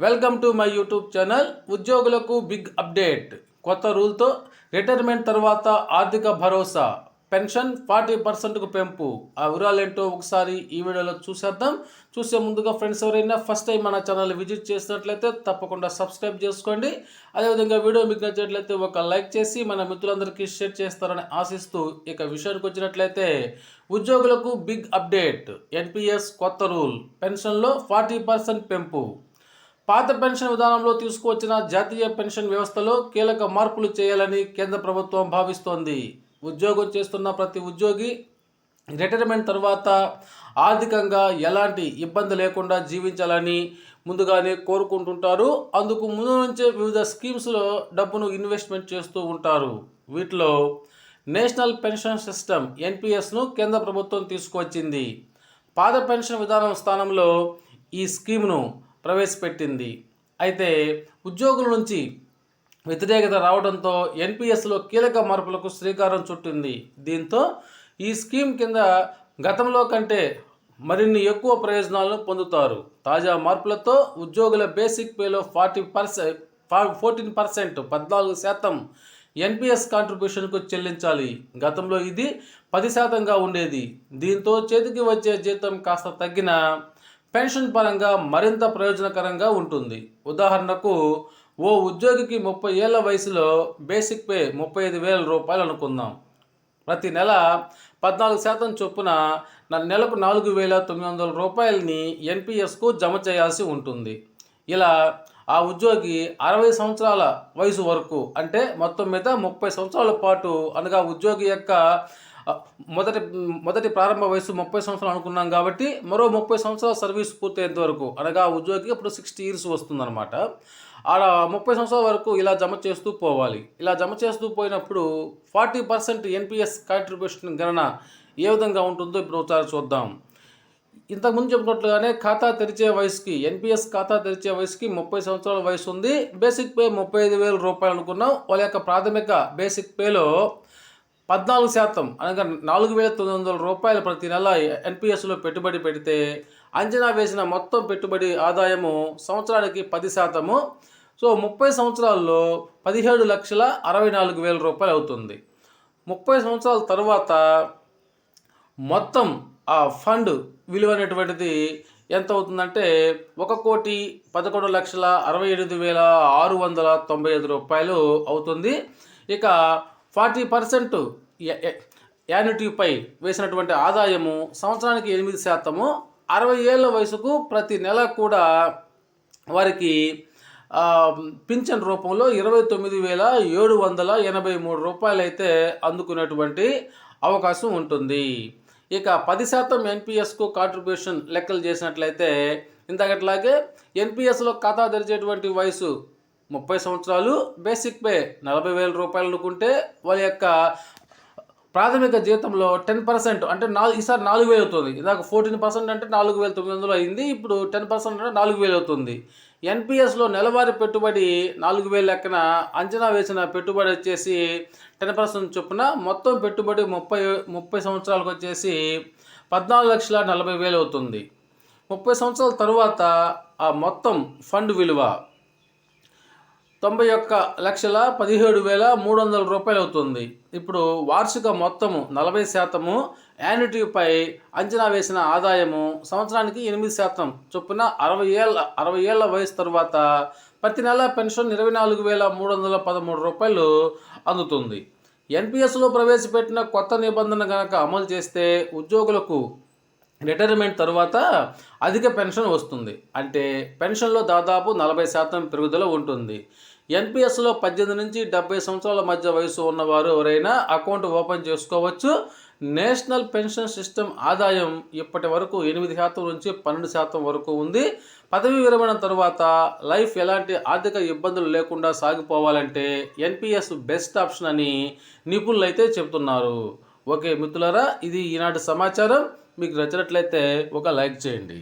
Welcome to my YouTube channel. ఉద్యోగులకు big update. కొత్త రూల్తో retirement తర్వాత ఆర్థిక భరోసా, పెన్షన్ 40%కు పెంపు. ఆ వివరాలేంటో ఒకసారి ఈ వీడియోలో చూసేద్దాం. చూసే ముందుగా ఫ్రెండ్స్ ఎవరైనా ఫస్ట్ టైం మన ఛానల్ విజిట్ చేసినట్లయితే తప్పకుండా సబ్స్క్రైబ్ చేసుకోండి. అదేవిధంగా వీడియో మీకు నచ్చినట్లయితే ఒక లైక్ చేసి మన మిత్రులందరికీ షేర్ చేస్తారని ఆశిస్తూ ఇక విషయానికి వచ్చినట్లయితే ఉద్యోగులకు బిగ్ అప్డేట్. ఎన్పిఎస్ కొత్త రూల్, పెన్షన్లో 40% పెంపు. పాత పెన్షన్ విధానంలో తీసుకువచ్చిన జాతీయ పెన్షన్ వ్యవస్థలో కీలక మార్పులు చేయాలని కేంద్ర ప్రభుత్వం భావిస్తోంది. ఉద్యోగం చేస్తున్న ప్రతి ఉద్యోగి రిటైర్మెంట్ తర్వాత ఆర్థికంగా ఎలాంటి ఇబ్బంది లేకుండా జీవించాలని ముందుగానే కోరుకుంటుంటారు. అందుకు ముందు నుంచే వివిధ స్కీమ్స్లో డబ్బును ఇన్వెస్ట్మెంట్ చేస్తూ ఉంటారు. వీటిలో నేషనల్ పెన్షన్ సిస్టమ్ ఎన్పిఎస్ను కేంద్ర ప్రభుత్వం తీసుకువచ్చింది. పాత పెన్షన్ విధానం స్థానంలో ఈ స్కీమ్ను ప్రవేశపెట్టింది. అయితే ఉద్యోగుల నుంచి వ్యతిరేకత రావడంతో ఎన్పిఎస్లో కీలక మార్పులకు శ్రీకారం చుట్టింది. దీంతో ఈ స్కీమ్ కింద గతంలో కంటే మరిన్ని ఎక్కువ ప్రయోజనాలను పొందుతారు. తాజా మార్పులతో ఉద్యోగుల బేసిక్ పేలో 14% ఎన్పిఎస్ కాంట్రిబ్యూషన్కు చెల్లించాలి. గతంలో ఇది 10%గా ఉండేది. దీంతో చేతికి వచ్చే జీతం కాస్త తగ్గిన పెన్షన్ పరంగా మరింత ప్రయోజనకరంగా ఉంటుంది. ఉదాహరణకు ఓ ఉద్యోగికి 30 ఏళ్ల వయసులో బేసిక్ పే 35,000 రూపాయలు అనుకుందాం. ప్రతి నెల 14% చొప్పున నెలకు 4,900 రూపాయలని ఎన్పిఎస్కు జమ చేయాల్సి ఉంటుంది. ఇలా ఆ ఉద్యోగి 60 సంవత్సరాల వయసు వరకు, అంటే మొత్తం మీద 30 సంవత్సరాల పాటు, అనగా ఉద్యోగి యొక్క మొదటి ప్రారంభ వయసు 30 సంవత్సరాలు అనుకున్నాం కాబట్టి మరో 30 సంవత్సరాల సర్వీస్ పూర్తయ్యేంత వరకు, అనగా ఉద్యోగికి ఇప్పుడు 60 ఇయర్స్ వస్తుందన్నమాట. ఆడ 30 సంవత్సరాల వరకు ఇలా జమ చేస్తూ పోవాలి. ఇలా జమ చేస్తూ పోయినప్పుడు 40% ఎన్పిఎస్ కాంట్రిబ్యూషన్ గణన ఏ విధంగా ఉంటుందో ఇప్పుడు ఒకసారి చూద్దాం. ఇంతకుముందు చెప్పినట్లుగానే ఖాతా తెరిచే వయసుకి, ఎన్పిఎస్ ఖాతా తెరిచే వయసుకి 30 సంవత్సరాల వయసు ఉంది. బేసిక్ పే 35,000 రూపాయలు అనుకున్నాం. వాళ్ళ యొక్క ప్రాథమిక బేసిక్ పేలో 14%, అనగా 4,900 రూపాయలు ప్రతి నెల ఎన్పిఎస్లో పెట్టుబడి పెడితే అంచనా వేసిన మొత్తం పెట్టుబడి ఆదాయము సంవత్సరానికి 10%. సో 30 సంవత్సరాల్లో 17,64,000 రూపాయలు అవుతుంది. 30 సంవత్సరాల తర్వాత మొత్తం ఆ ఫండ్ విలువ అనేటువంటిది ఎంత అవుతుందంటే 1,11,68,695 రూపాయలు అవుతుంది. ఇక 40% యాన్యుటీపై వేసినటువంటి ఆదాయము సంవత్సరానికి 8%. 60 ఏళ్ల వయసుకు ప్రతి నెల కూడా వారికి పింఛన్ రూపంలో 29,783 రూపాయలు అయితే అందుకునేటువంటి అవకాశం ఉంటుంది. ఇక 10% ఎన్పిఎస్కు కాంట్రిబ్యూషన్ లెక్కలు చేసినట్లయితే ఇంతకట్లాగే ఎన్పిఎస్లో ఖాతా తెరిచేటువంటి వయసు 30 సంవత్సరాలు, బేసిక్ పే 40,000 రూపాయలు అనుకుంటే వాళ్ళ యొక్క ప్రాథమిక జీతంలో 10%, అంటే ఈసారి 4,000 అవుతుంది. ఇందాక 14% అంటే 4,900 అయింది. ఇప్పుడు 10% అంటే 4,000 అవుతుంది. ఎన్పిఎస్లో నెలవారీ పెట్టుబడి 4,000 లెక్కన అంచనా వేసిన పెట్టుబడి వచ్చేసి 10% చొప్పున మొత్తం పెట్టుబడి 30 సంవత్సరాలకు వచ్చేసి 14,40,000 అవుతుంది. 30 సంవత్సరాల తరువాత ఆ మొత్తం ఫండ్ విలువ 91,17,300 రూపాయలు అవుతుంది. ఇప్పుడు వార్షిక మొత్తము 40%, యాన్యుటీపై అంచనా వేసిన ఆదాయము సంవత్సరానికి 8% చొప్పున 60 ఏళ్ల వయసు తర్వాత ప్రతి నెల పెన్షన్ 24,313 రూపాయలు అందుతుంది. ఎన్పిఎస్లో ప్రవేశపెట్టిన కొత్త నిబంధన కనుక అమలు చేస్తే ఉద్యోగులకు రిటైర్మెంట్ తర్వాత అధిక పెన్షన్ వస్తుంది. అంటే పెన్షన్లో దాదాపు 40% పెరుగుదల ఉంటుంది. ఎన్పిఎస్లో 18 నుంచి 70 సంవత్సరాల మధ్య వయసు ఉన్నవారు ఎవరైనా అకౌంట్ ఓపెన్ చేసుకోవచ్చు. నేషనల్ పెన్షన్ సిస్టమ్ ఆదాయం ఇప్పటి వరకు 8% నుంచి 12% వరకు ఉంది. పదవి విరమణ తర్వాత లైఫ్ ఎలాంటి ఆర్థిక ఇబ్బందులు లేకుండా సాగిపోవాలంటే ఎన్పిఎస్ బెస్ట్ ఆప్షన్ అని నిపుణులు అయితే చెబుతున్నారు. ఓకే మిత్రులారా, ఇది ఈనాటి సమాచారం. మీకు నచ్చినట్లయితే ఒక లైక్ చేయండి.